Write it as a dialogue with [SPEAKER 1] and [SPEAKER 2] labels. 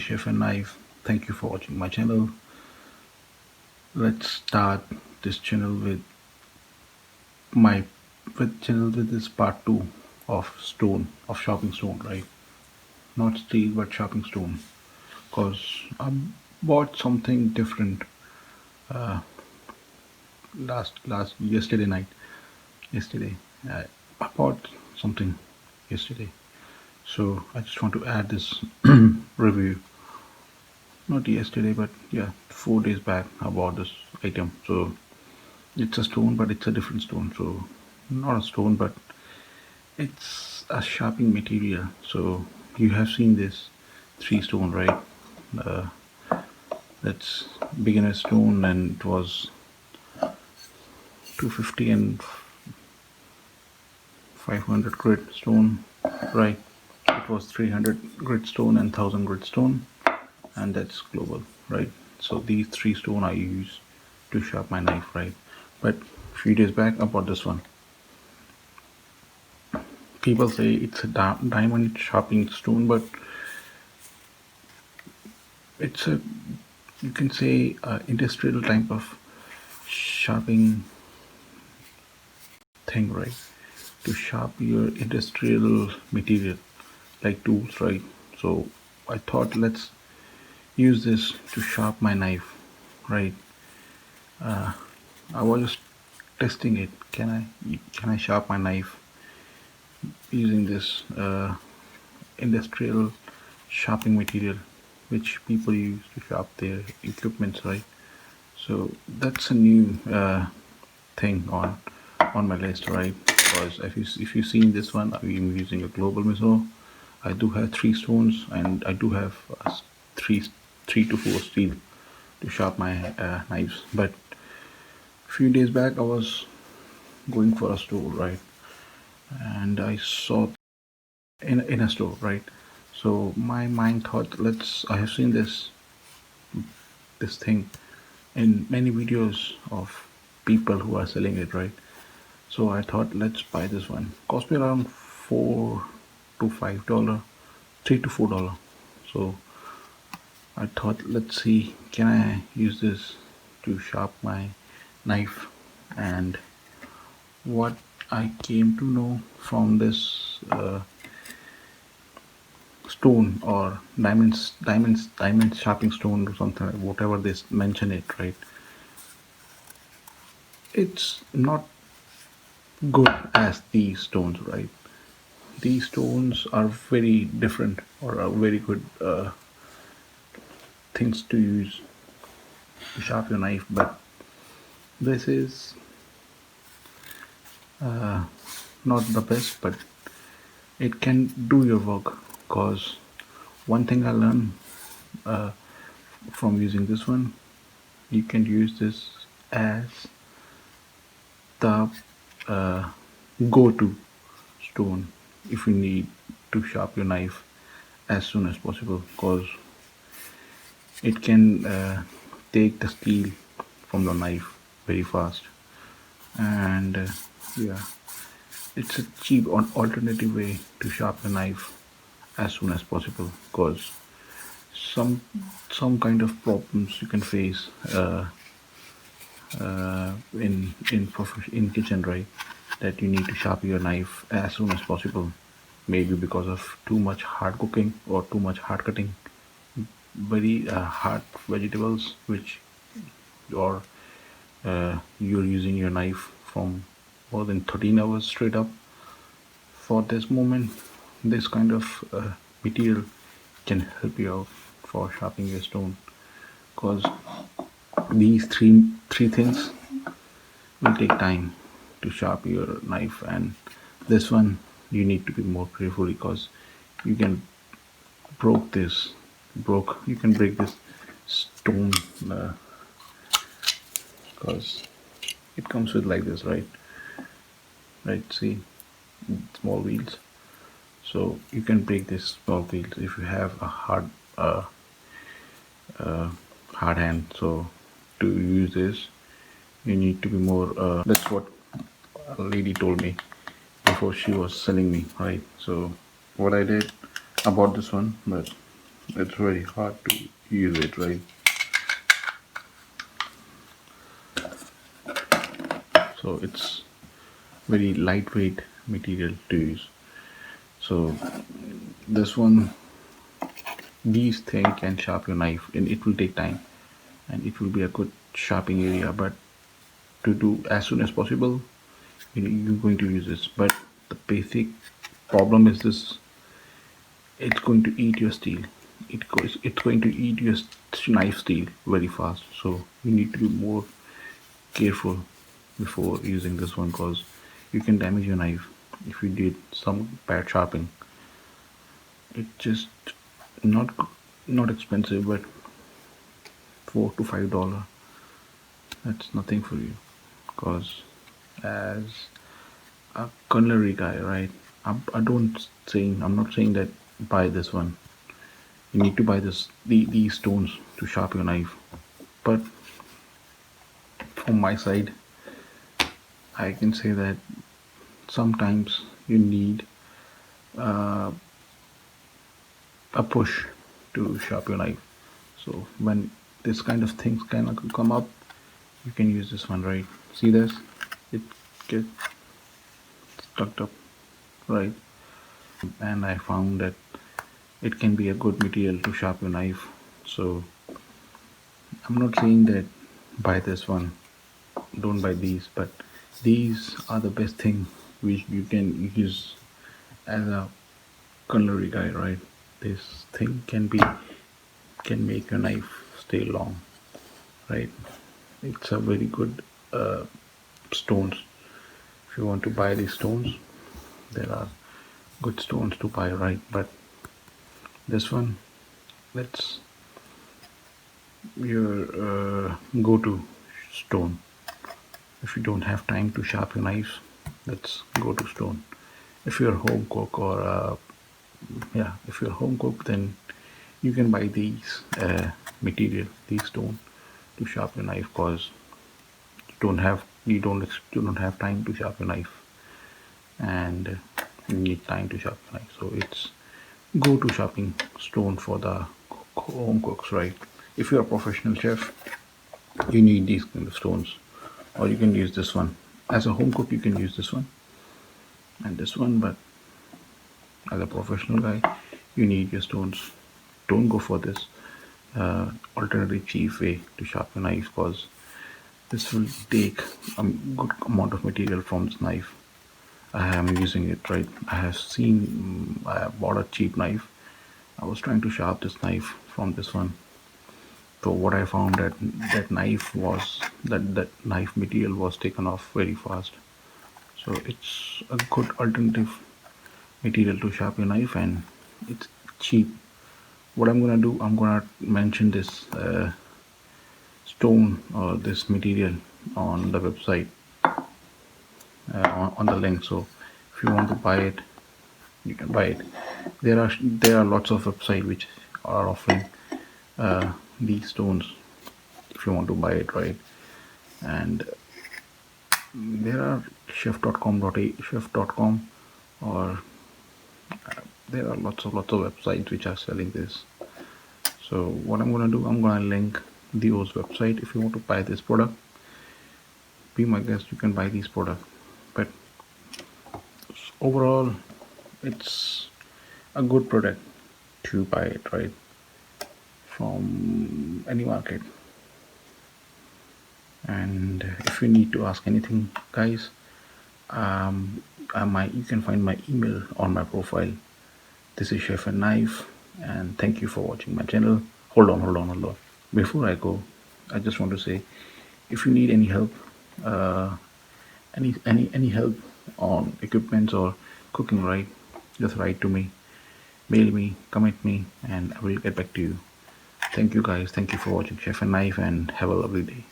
[SPEAKER 1] Chef and Knife. Thank you for watching my channel. Let's start this channel my with this part 2 of sharpening stone, right? Not steel but sharpening stone. Cause I bought something different last yesterday night. Yesterday I, I bought something yesterday. So I just want to add this review. Not yesterday, but yeah, 4 days back I bought this item. So it's a stone, but it's a different stone. So not a stone, but it's a sharpening material. So you have seen this three stone, right? Uh, that's beginner stone, and it was 250 and 500 grit stone, right? It was 300 grit stone and 1000 grit stone, and that's global, right? So these three stone I use to sharpen my knife, right? But few days back I bought this one. People say it's a diamond sharpening stone, but it's a, you can say, industrial type of sharpening thing, right? To sharpen your industrial material like tools, right? So I thought let's use this to sharpen my knife, right? I was just testing it. Can I sharpen my knife using this industrial sharpening material which people use to sharpen their equipments, right? So that's a new thing on my list, right? Because if you've seen this one, I'm using a global miso. I do have three stones, and I do have three three to four steel to sharpen my knives. But a few days back I was going for a store, right? And I saw in a store, right? So my mind thought, let's, I have seen this thing in many videos of people who are selling it, right? So I thought let's buy this one. Cost me around $4 to $5, $3 to $4. So I thought let's see, can I use this to sharpen my knife. And what I came to know from this stone, or diamond sharpening stone or something, whatever they mention it, right? It's not good as these stones, right? These stones are very different, or are very good things to use to sharpen your knife. But this is not the best, but it can do your work. Because one thing I learned from using this one, you can use this as the go-to stone if you need to sharpen your knife as soon as possible, because it can take the steel from the knife very fast. And yeah, it's a cheap alternative way to sharpen a knife as soon as possible, because some kind of problems you can face in kitchen, right? That you need to sharpen your knife as soon as possible, maybe because of too much hard cooking or too much hard cutting, very hard vegetables which or you're using your knife from more than 13 hours straight up. For this moment, this kind of material can help you out for sharpening your stone, because these three things will take time to sharpen your knife. And this one you need to be more careful, because you can you can break this stone, because it comes with like this, right? See, small wheels. So you can break this small wheels if you have a hard hand. So to use this, you need to be more that's what a lady told me before she was selling me, right? So what I did, I bought this one, but it's very hard to use it, right? So it's very lightweight material to use. So this one, these thing can sharp your knife, and it will take time, and it will be a good sharpening area. But to do as soon as possible, you're going to use this. But the basic problem is this: it's going to eat your steel. It's going to eat your knife steel very fast. So you need to be more careful before using this one, because you can damage your knife if you did some bad sharpening. It's just not not expensive, but $4 to $5. That's nothing for you, because as a culinary guy, right? I'm not saying that buy this one. You need to buy these stones to sharpen your knife. But from my side, I can say that sometimes you need a push to sharpen your knife. So when this kind of things can come up, you can use this one, right? See this? It gets stuck up, right? And I found that it can be a good material to sharpen your knife. So I'm not saying that buy this one, don't buy these, but these are the best thing which you can use as a culinary guy, right? This thing can make your knife stay long, right? It's a very good stones. If you want to buy these stones, there are good stones to buy, right? But this one, that's your go-to stone. If you don't have time to sharpen your knives, let's go to stone. If you're a home cook or yeah, if you're a home cook, then you can buy these material, these stone to sharpen your knife, because you don't have time to sharpen your knife, and you need time to sharpen your knife. So it's go to sharpening stone for the home cooks, right? If you're a professional chef, you need these kind of stones, or you can use this one. As a home cook, you can use this one and this one, but as a professional guy, you need your stones. Don't go for this alternative cheap way to sharpen knives, because this will take a good amount of material from this knife. I am using it, right. I have seen, I bought a cheap knife. I was trying to sharpen this knife from this one. So what I found, that that knife material was taken off very fast. So it's a good alternative material to sharpen your knife, and it's cheap. What I'm gonna do, I'm gonna mention this stone or this material on the website, on the link. So if you want to buy it, you can buy it. There are lots of websites which are offering these stones if you want to buy it, right? And there are chef.com, or there are lots of websites which are selling this. So what I'm gonna do, I'm gonna link those website. If you want to buy this product, be my guest, you can buy these product. But overall, it's a good product to buy it, right, from any market. And if you need to ask anything, guys, you can find my email on my profile. This is Chef and Knife, and thank you for watching my channel. Hold on. Before I go, I just want to say, if you need any help, uh, any help on equipment or cooking, right, just write to me, mail me, comment me, and I will get back to you. Thank you, guys. Thank you for watching Chef and Knife, and have a lovely day.